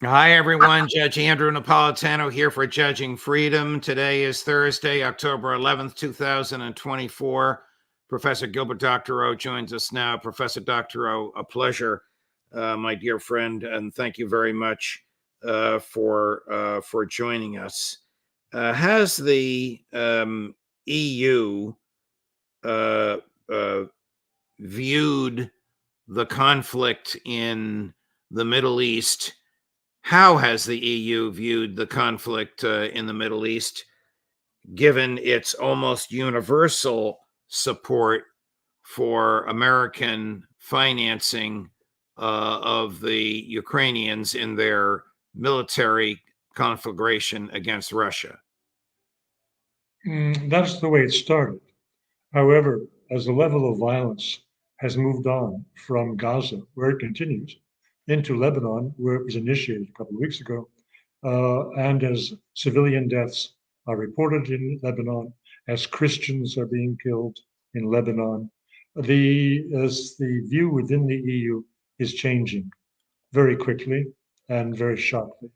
Hi, everyone. Judge Andrew Napolitano here for Judging Freedom. Today is Thursday, October 11th, 2024. Professor Gilbert Doctorow joins us now. Professor Doctorow, a pleasure, my dear friend, and thank you very much for joining us. Has the EU viewed the conflict in the Middle East? How has the EU viewed the conflict in the Middle East, given its almost universal support for American financing of the Ukrainians in their military conflagration against Russia? That's the way it started. However, as the level of violence has moved on from Gaza, where it continues, into Lebanon, where it was initiated a couple of weeks ago, and as civilian deaths are reported in Lebanon, as Christians are being killed in Lebanon, as the view within the EU is changing very quickly and very sharply.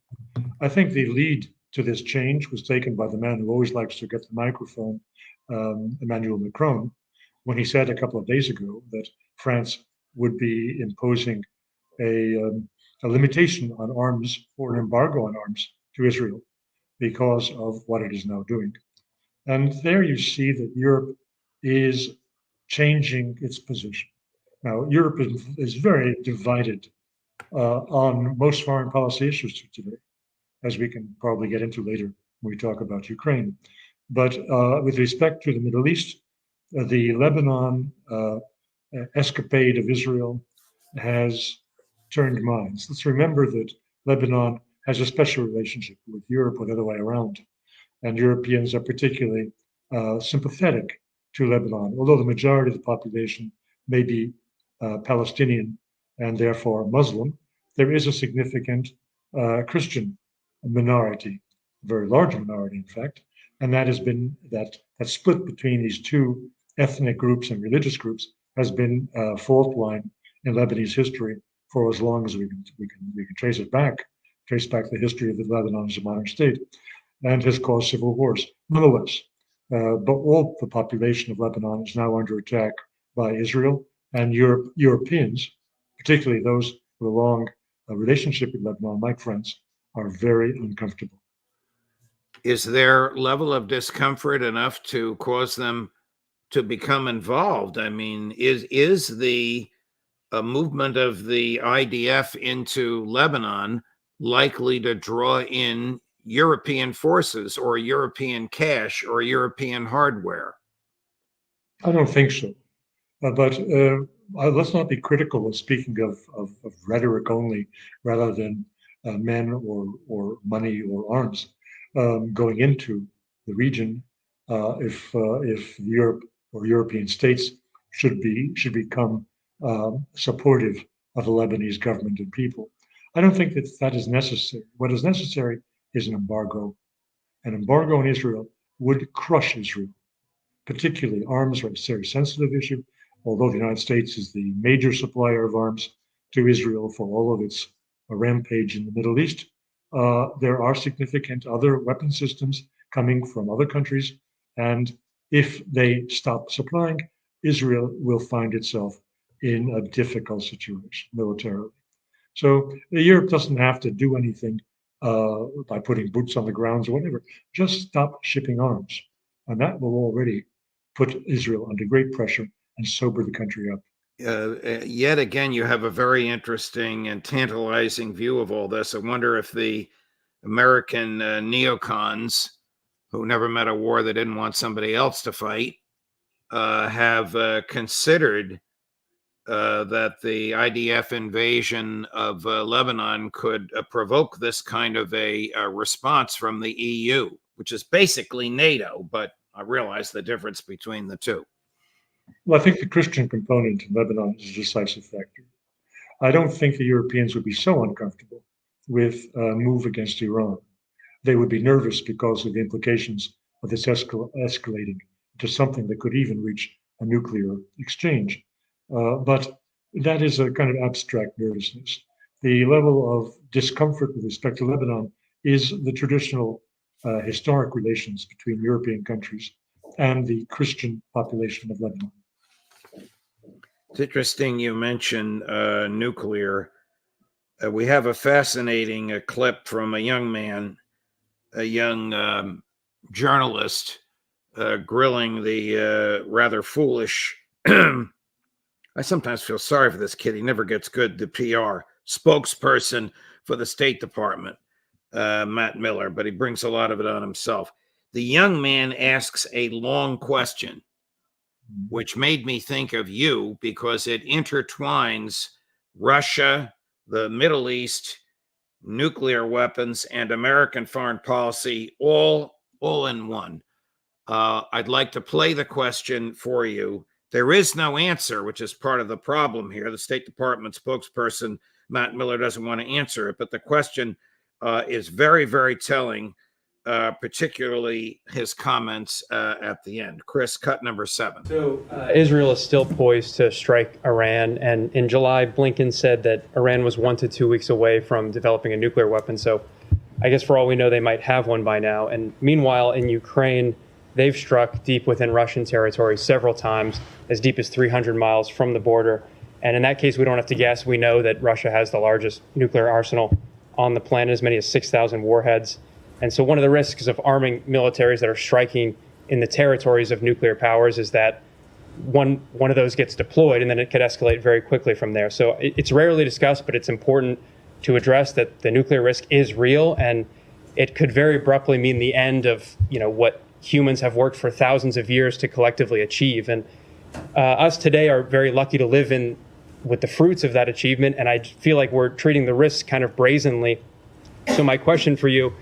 I think the lead to this change was taken by the man who always likes to get the microphone, Emmanuel Macron, when he said a couple of days ago that France would be imposing a limitation on arms or an embargo on arms to Israel because of what it is now doing. And there you see that Europe is changing its position. Now, Europe is very divided on most foreign policy issues today, as we can probably get into later when we talk about Ukraine. But with respect to the Middle East, the Lebanon escapade of Israel has turned minds. Let's remember that Lebanon has a special relationship with Europe or the other way around. And Europeans are particularly sympathetic to Lebanon, although the majority of the population may be Palestinian and therefore Muslim. There is a significant Christian minority, a very large minority, in fact, and that has been that split between these two ethnic groups and religious groups has been a fault line in Lebanese history for as long as we can trace back the history of the Lebanon as a modern state, and has caused civil wars. Nonetheless, but all the population of Lebanon is now under attack by Israel, and Europeans, particularly those with a long relationship with Lebanon, my friends, are very uncomfortable. Is their level of discomfort enough to cause them to become involved? I mean, is the movement of the IDF into Lebanon likely to draw in European forces or European cash or European hardware? I don't think so. But let's not be critical of speaking of rhetoric only rather than men or money or arms going into the region if Europe or European states should become supportive of the Lebanese government and people. I don't think that that is necessary. What is necessary is an embargo. An embargo on Israel would crush Israel, particularly arms are a very sensitive issue, although the United States is the major supplier of arms to Israel for all of its rampage in the Middle East. There are significant other weapon systems coming from other countries, and if they stop supplying, Israel will find itself in a difficult situation militarily. So Europe doesn't have to do anything by putting boots on the grounds or whatever. Just stop shipping arms, and that will already put Israel under great pressure and sober the country up. Yet again, you have a very interesting and tantalizing view of all this. I wonder if the American neocons, who never met a war they didn't want somebody else to fight, have considered that the IDF invasion of Lebanon could provoke this kind of a response from the EU, which is basically NATO, but I realize the difference between the two. Well, I think the Christian component in Lebanon is a decisive factor. I don't think the Europeans would be so uncomfortable with a move against Iran. They would be nervous because of the implications of this escalating to something that could even reach a nuclear exchange. But that is a kind of abstract nervousness. The level of discomfort with respect to Lebanon is the traditional historic relations between European countries and the Christian population of Lebanon. It's interesting you mention nuclear. We have a fascinating clip from a young man, a young journalist, grilling the rather foolish. I sometimes feel sorry for this kid. He never gets good, the PR spokesperson for the State Department, Matt Miller, but he brings a lot of it on himself. The young man asks a long question, which made me think of you because it intertwines Russia, the Middle East, nuclear weapons, and American foreign policy all in one. I'd like to play the question for you. There is no answer, which is part of the problem here. The State Department spokesperson, Matt Miller, doesn't want to answer it, but the question is very, very telling, particularly his comments at the end. Chris, cut number 7. So Israel is still poised to strike Iran. And in July, Blinken said that Iran was 1 to 2 weeks away from developing a nuclear weapon. So I guess for all we know, they might have one by now. And meanwhile, in Ukraine, they've struck deep within Russian territory several times, as deep as 300 miles from the border. And in that case, we don't have to guess. We know that Russia has the largest nuclear arsenal on the planet, as many as 6,000 warheads. And so one of the risks of arming militaries that are striking in the territories of nuclear powers is that one of those gets deployed, and then it could escalate very quickly from there. So it's rarely discussed, but it's important to address that the nuclear risk is real, and it could very abruptly mean the end of what humans have worked for thousands of years to collectively achieve. And us today are very lucky to live with the fruits of that achievement, and I feel like we're treating the risks kind of brazenly. So my question for you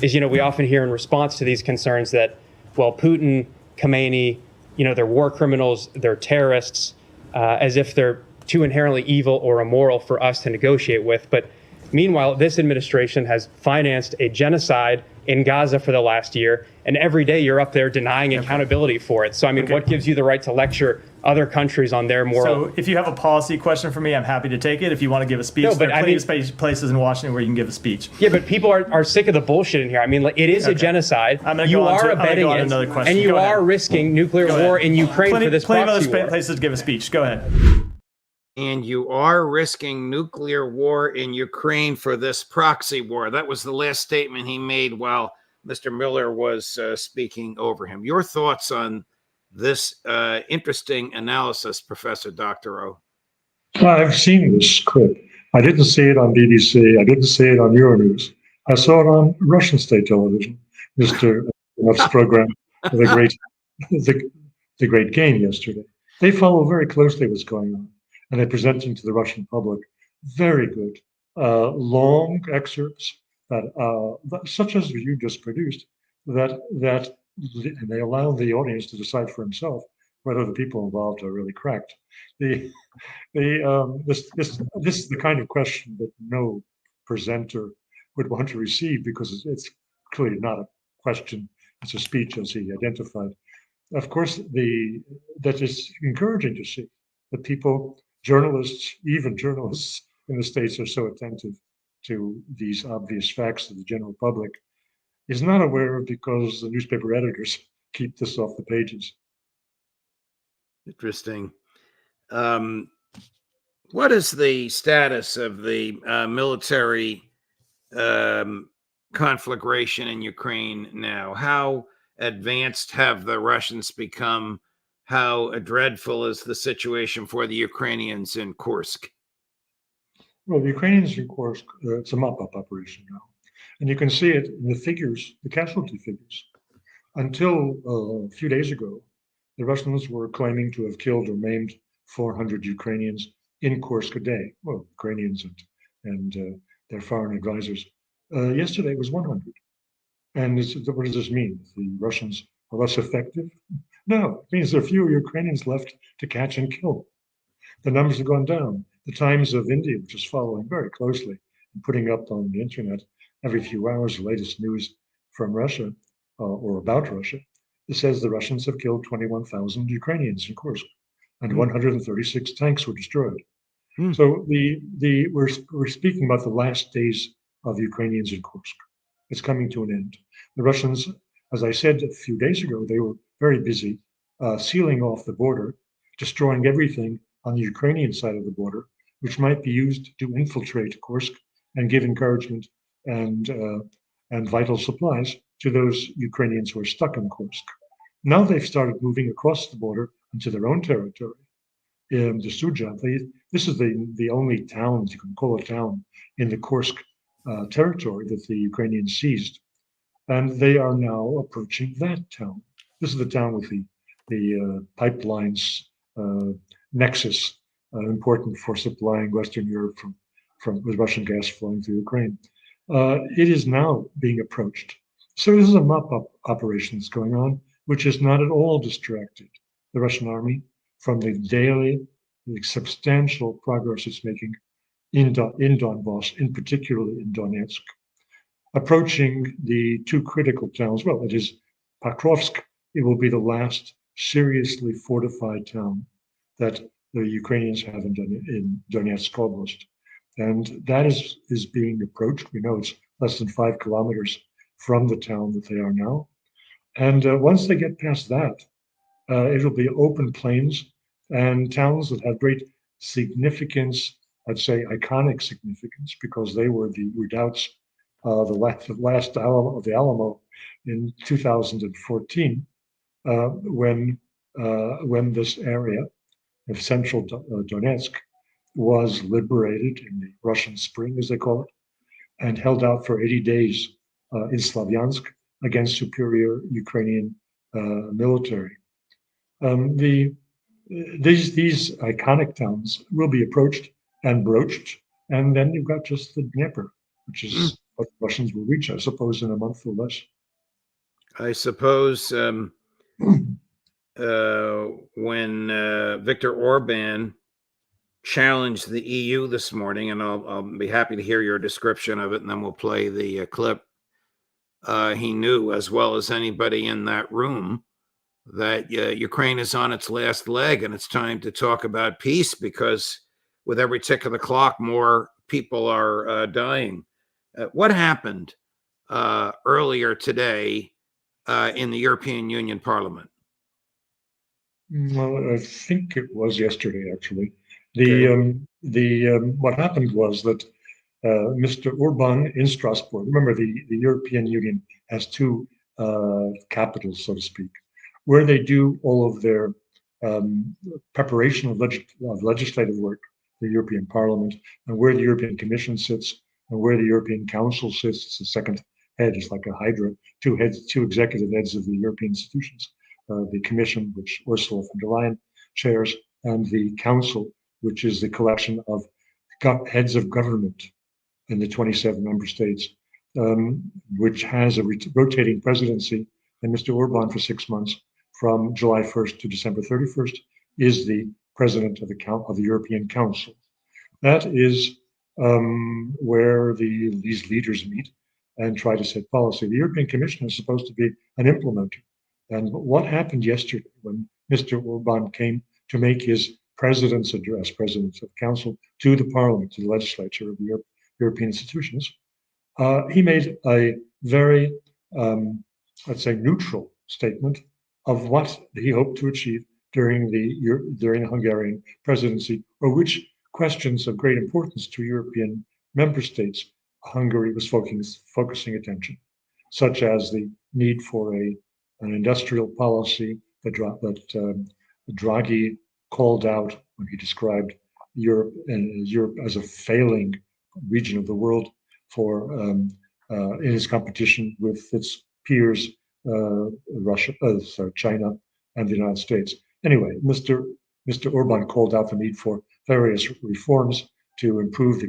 is, we often hear in response to these concerns that, well, Putin, Khomeini, they're war criminals, they're terrorists, as if they're too inherently evil or immoral for us to negotiate with. But meanwhile, this administration has financed a genocide in Gaza for the last year, and every day you're up there denying accountability for it. So, what gives you the right to lecture other countries on their moral? So if you have a policy question for me, I'm happy to take it. If you want to give a speech, there are plenty of places in Washington where you can give a speech. Yeah, but people are sick of the bullshit in here. It is a genocide. You are abetting it, and you are risking nuclear war in Ukraine for this proxy war. Plenty of other places to give a speech. Go ahead. And you are risking nuclear war in Ukraine for this proxy war. That was the last statement he made while Mr. Miller was speaking over him. Your thoughts on this interesting analysis, Professor Doctorow? I've seen this clip. I didn't see it on BBC. I didn't see it on Euronews. I saw it on Russian state television, Mr. Ruff's program, the Great Game yesterday. They follow very closely what's going on, and they present them to the Russian public. Very good, long excerpts that such as you just produced, that and they allow the audience to decide for himself whether the people involved are really cracked. This is the kind of question that no presenter would want to receive, because it's clearly not a question, it's a speech, as he identified. Of course, that is encouraging to see that people, journalists, even journalists in the States, are so attentive to these obvious facts that the general public is not aware of, because the newspaper editors keep this off the pages. Interesting. What is the status of the military conflagration in Ukraine now? How advanced have the Russians become? How dreadful is the situation for the Ukrainians in Kursk? Well, the Ukrainians in Kursk, it's a mop-up operation now. And you can see it in the figures, the casualty figures. Until a few days ago, the Russians were claiming to have killed or maimed 400 Ukrainians in Kursk a day. Well, Ukrainians and their foreign advisors. Yesterday it was 100. And what does this mean? The Russians are less effective? No, it means there are fewer Ukrainians left to catch and kill. The numbers have gone down. The Times of India, which is following very closely and putting up on the internet every few hours the latest news from Russia or about Russia, it says the Russians have killed 21,000 Ukrainians in Kursk, and 136 tanks were destroyed. So we're speaking about the last days of the Ukrainians in Kursk. It's coming to an end. The Russians, as I said a few days ago, they were very busy sealing off the border, destroying everything on the Ukrainian side of the border, which might be used to infiltrate Kursk and give encouragement and vital supplies to those Ukrainians who are stuck in Kursk. Now they've started moving across the border into their own territory. The Suja, this is the only town, you can call a town, in the Kursk territory that the Ukrainians seized. And they are now approaching that town. This is the town with the pipelines nexus, important for supplying Western Europe with Russian gas flowing through Ukraine. It is now being approached. So this is a mop-up operation that's going on, which is not at all distracted the Russian army from the substantial progress it's making in Donbass, in particularly in Donetsk, approaching the two critical towns. Well, it is Pokrovsk. It will be the last seriously fortified town that the Ukrainians have in Donetsk Oblast. And that is being approached. We know it's less than 5 kilometers from the town that they are now. And once they get past that, it'll be open plains and towns that have great significance, I'd say iconic significance, because they were the redoubts, the last of the Alamo in 2014, when this area of central Donetsk was liberated in the Russian Spring, as they call it, and held out for 80 days in Slavyansk against superior Ukrainian military. These iconic towns will be approached and broached, and then you've got just the Dnieper, which is what the Russians will reach, I suppose, in a month or less. I suppose when Viktor Orban challenged the EU this morning, and I'll be happy to hear your description of it, and then we'll play the clip. He knew as well as anybody in that room that Ukraine is on its last leg and it's time to talk about peace, because with every tick of the clock, more people are dying. What happened earlier today in the European Union Parliament? Well, I think it was yesterday, actually. What happened was that Mr. Orban in Strasbourg, remember the European Union has two capitals, so to speak, where they do all of their preparation of legislative work, the European Parliament, and where the European Commission sits, and where the European Council sits. It's the second head, it's like a hydra, two executive heads of the European institutions, the Commission, which Ursula von der Leyen chairs, and the Council, which is the collection of heads of government in the 27 member states, which has a rotating presidency. And Mr. Orban, for 6 months, from July 1st to December 31st, is the president of the European Council. That is where these leaders meet and try to set policy. The European Commission is supposed to be an implementer. And what happened yesterday when Mr. Orban came to make his president's address, president of the Council, to the Parliament, to the legislature of the European institutions, he made a very, let's say, neutral statement of what he hoped to achieve during the Hungarian presidency, or which questions of great importance to European member states Hungary was focusing attention, such as the need for an industrial policy that Draghi called out when he described Europe as a failing region of the world for in its competition with its peers, China and the United States. Anyway, Mr. Orban called out the need for various reforms to improve the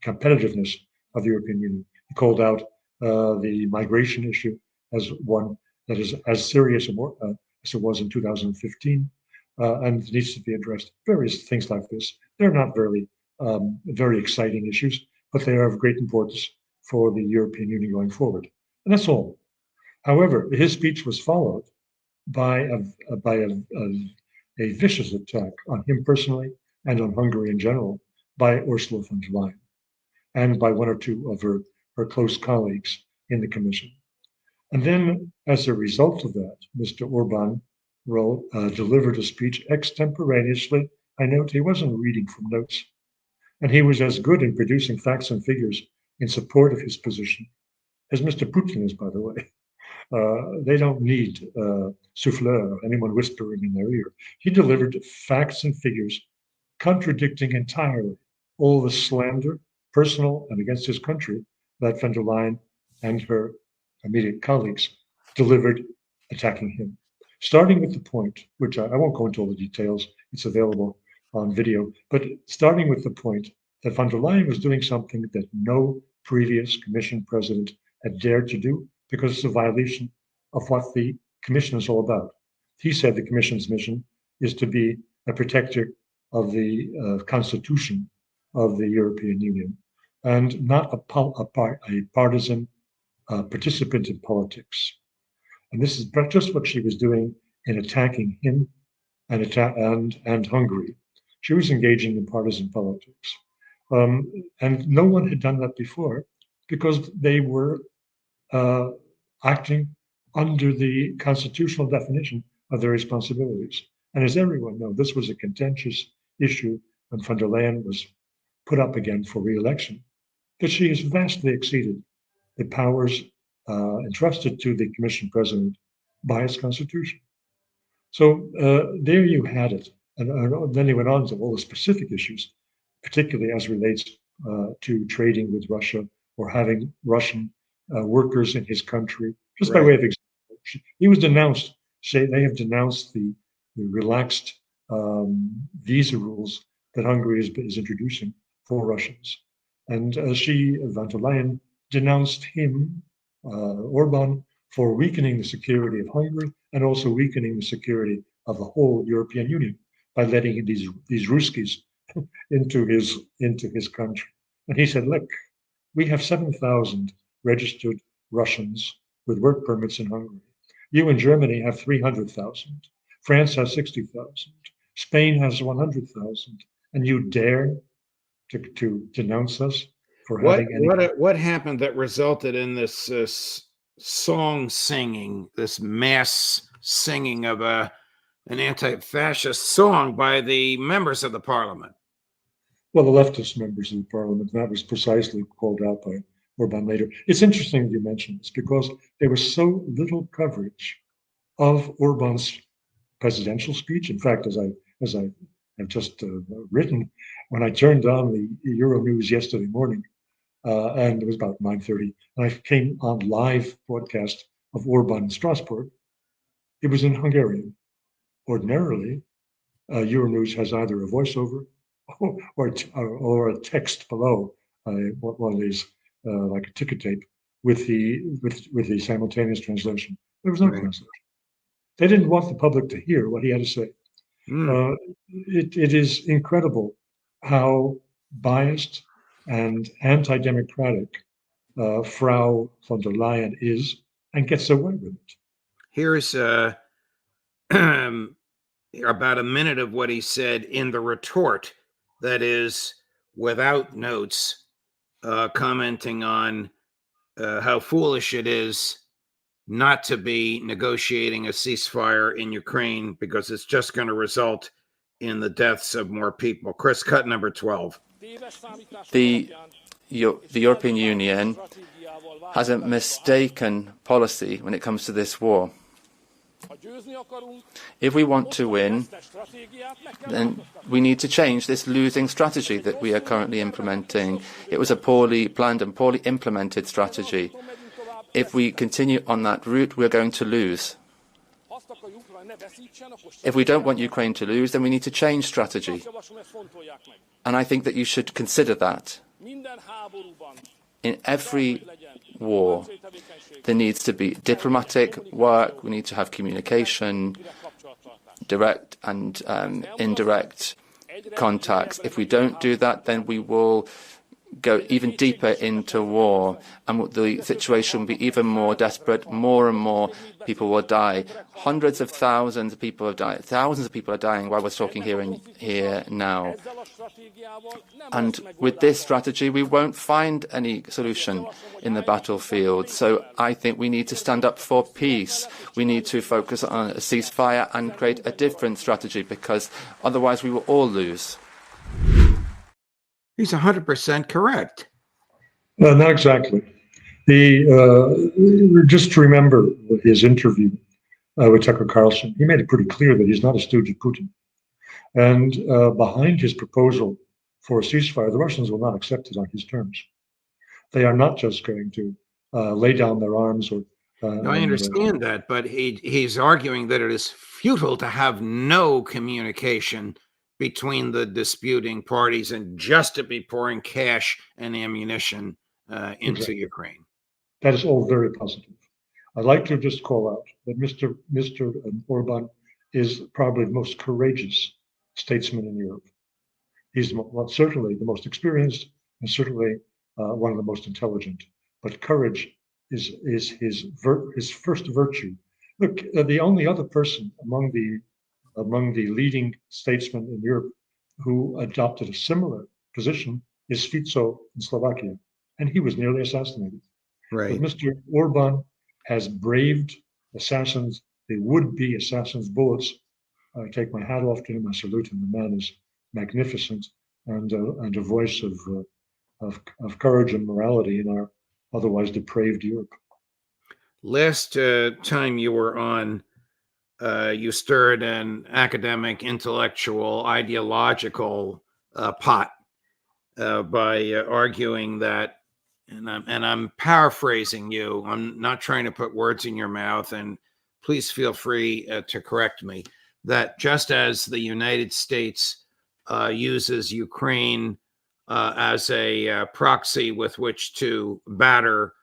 competitiveness of the European Union. He called out the migration issue as one that is as serious as it was in 2015, and needs to be addressed. Various things like this. They're not very exciting issues, but they are of great importance for the European Union going forward. And that's all. However, his speech was followed by a vicious attack on him personally and on Hungary in general by Ursula von der Leyen and by one or two of her close colleagues in the Commission. And then, as a result of that, Mr. Orban delivered a speech extemporaneously. I note he wasn't reading from notes. And he was as good in producing facts and figures in support of his position as Mr. Putin is, by the way. They don't need souffleur, anyone whispering in their ear. He delivered facts and figures contradicting entirely all the slander, personal and against his country, that von der Leyen and her immediate colleagues delivered attacking him. Starting with the point, which I won't go into all the details, it's available on video, but starting with the point that von der Leyen was doing something that no previous Commission president had dared to do because it's a violation of what the Commission is all about. He said the Commission's mission is to be a protector of the Constitution of the European Union and not a partisan participant in politics. And this is just what she was doing in attacking him and Hungary. She was engaging in partisan politics. And no one had done that before because they were acting under the constitutional definition of their responsibilities. And as everyone knows, this was a contentious issue when von der Leyen was put up again for re-election, but she has vastly exceeded the powers entrusted to the Commission president by its constitution. So there you had it. And then he went on to all the specific issues, particularly as relates to trading with Russia or having Russian workers in his country. Just by way of example, he was denounced. They have denounced the relaxed visa rules that Hungary is introducing for Russians. And von der Leyen, denounced him, Orban, for weakening the security of Hungary and also weakening the security of the whole European Union by letting these Ruskies into his country. And he said, look, we have 7,000 registered Russians with work permits in Hungary. You in Germany have 300,000. France has 60,000. Spain has 100,000. And you dare to denounce us for having any... What happened that resulted in this song singing, this mass singing of an anti-fascist song by the members of the parliament? Well, the leftist members of the parliament, that was precisely called out by Orban later. It's interesting that you mentioned this because there was so little coverage of Orban's presidential speech. In fact, as I have just written, when I turned on the Euro News yesterday morning, and it was about 9:30, and I came on live broadcast of Orban in Strasbourg, it was in Hungarian. Ordinarily, Euronews has either a voiceover or a text below, one of these like a ticket tape with the simultaneous translation. There was no translation. They didn't want the public to hear what he had to say. It is incredible how biased and anti-democratic Frau von der Leyen is and gets away with it. Here's about a minute of what he said in the retort, that is, without notes, commenting on how foolish it is not to be negotiating a ceasefire in Ukraine because it's just going to result in the deaths of more people. Chris, cut number 12. The European Union has a mistaken policy when it comes to this war. If we want to win, then we need to change this losing strategy that we are currently implementing. It was a poorly planned and poorly implemented strategy. If we continue on that route, we're going to lose. If we don't want Ukraine to lose, then we need to change strategy. And I think that you should consider that. In every war, there needs to be diplomatic work, we need to have communication, direct and indirect contacts. If we don't do that, then we will go even deeper into war, and the situation will be even more desperate. More and more people will die. Hundreds of thousands of people have died. Thousands of people are dying while we're talking here now. And with this strategy, we won't find any solution in the battlefield. So I think we need to stand up for peace. We need to focus on a ceasefire and create a different strategy, because otherwise we will all lose. He's 100% correct. No, not exactly. Just to remember his interview with Tucker Carlson, he made it pretty clear that he's not a stooge of Putin. And behind his proposal for a ceasefire, the Russians will not accept it on his terms. They are not just going to lay down their arms or. No, I understand that, but he's arguing that it is futile to have no communication between the disputing parties and just to be pouring cash and ammunition into Ukraine. That is all very positive. I'd like to just call out that Mr. Orban is probably the most courageous statesman in Europe. He's certainly the most experienced and certainly one of the most intelligent. But courage is his first virtue. Look, the only other person among the leading statesmen in Europe who adopted a similar position is Fico in Slovakia, and he was nearly assassinated. Right. But Mr. Orban has braved assassins, the would-be assassins' bullets. I take my hat off to him. I salute him. The man is magnificent and a voice of courage and morality in our otherwise depraved Europe. Last time you were on, you stirred an academic, intellectual, ideological pot by arguing that, and I'm paraphrasing you. I'm not trying to put words in your mouth, and please feel free to correct me, that just as the United States uses Ukraine as a proxy with which to batter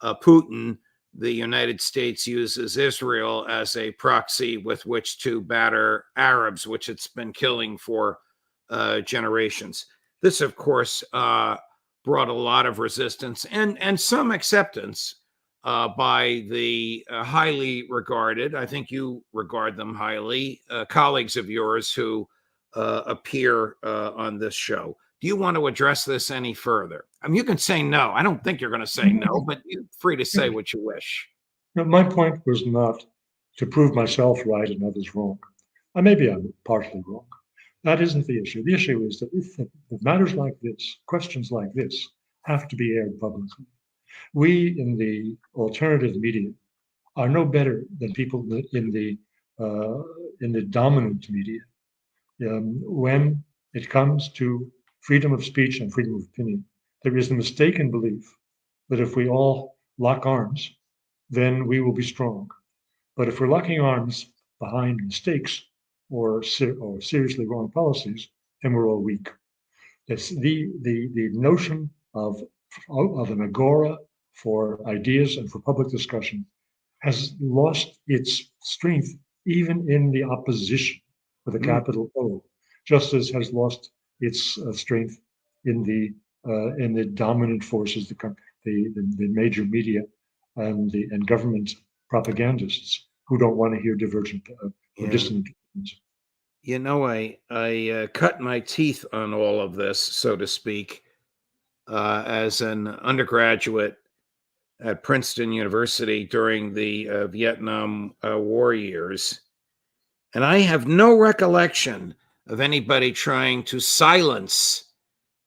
Putin, the United States uses Israel as a proxy with which to batter Arabs, which it's been killing for generations. This, of course, brought a lot of resistance and some acceptance by the highly regarded, I think you regard them highly, colleagues of yours who appear on this show. Do you want to address this any further? I mean, you can say no. I don't think you're going to say no, but you're free to say what you wish. No, my point was not to prove myself right and others wrong. Maybe I'm partially wrong. That isn't the issue. The issue is that if matters like this, questions like this, have to be aired publicly. We in the alternative media are no better than people in the dominant media when it comes to freedom of speech and freedom of opinion. There is the mistaken belief that if we all lock arms, then we will be strong. But if we're locking arms behind mistakes or seriously wrong policies, then we're all weak. It's the notion of an agora for ideas and for public discussion has lost its strength even in the opposition with a capital O, just as has lost its strength in the dominant forces, the major media and government propagandists who don't want to hear divergent or dissonant opinions. You know, I cut my teeth on all of this, so to speak, as an undergraduate at Princeton University during the Vietnam War years. And I have no recollection of anybody trying to silence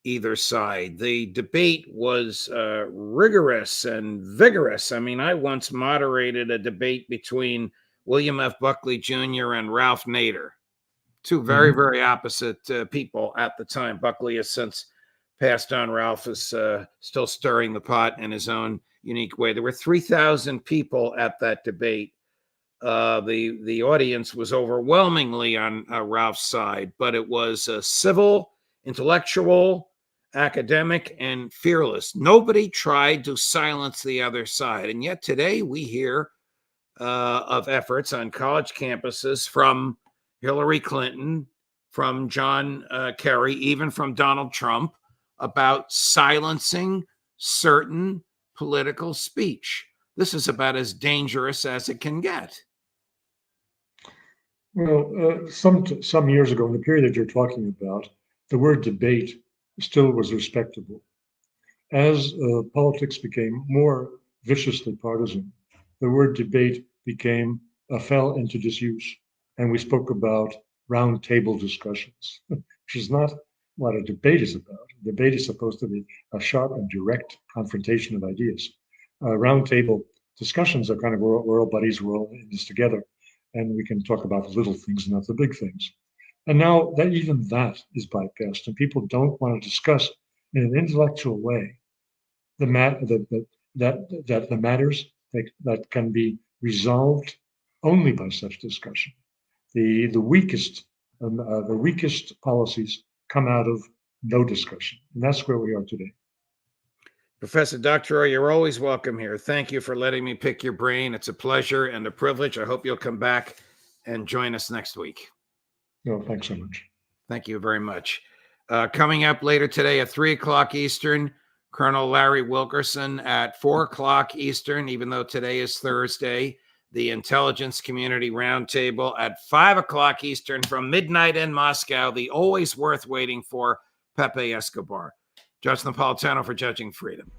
either side. The debate was rigorous and vigorous. I mean, I once moderated a debate between William F. Buckley Jr. and Ralph Nader, two very, very opposite people at the time. Buckley has since passed on. Ralph is still stirring the pot in his own unique way. There were 3,000 people at that debate. The audience was overwhelmingly on Ralph's side, but it was civil, intellectual, academic, and fearless. Nobody tried to silence the other side. And yet today we hear of efforts on college campuses from Hillary Clinton, from John Kerry, even from Donald Trump, about silencing certain political speech. This is about as dangerous as it can get. Well, some years ago, in the period that you're talking about, the word debate still was respectable. As politics became more viciously partisan, the word debate fell into disuse, and we spoke about round table discussions, which is not what a debate is about. A debate is supposed to be a sharp and direct confrontation of ideas. Round table discussions are kind of we're all buddies, we're all in this together, and we can talk about the little things, not the big things. And now that even that is bypassed, and people don't want to discuss in an intellectual way the matters that can be resolved only by such discussion. The weakest policies come out of no discussion, and that's where we are today. Professor Doctorow, you're always welcome here. Thank you for letting me pick your brain. It's a pleasure and a privilege. I hope you'll come back and join us next week. No, thanks so much. Thank you very much. Coming up later today at 3 o'clock Eastern, Colonel Larry Wilkerson at 4 o'clock Eastern, even though today is Thursday, the Intelligence Community Roundtable at 5 o'clock Eastern from midnight in Moscow, the always worth waiting for Pepe Escobar. Judge Napolitano for Judging Freedom.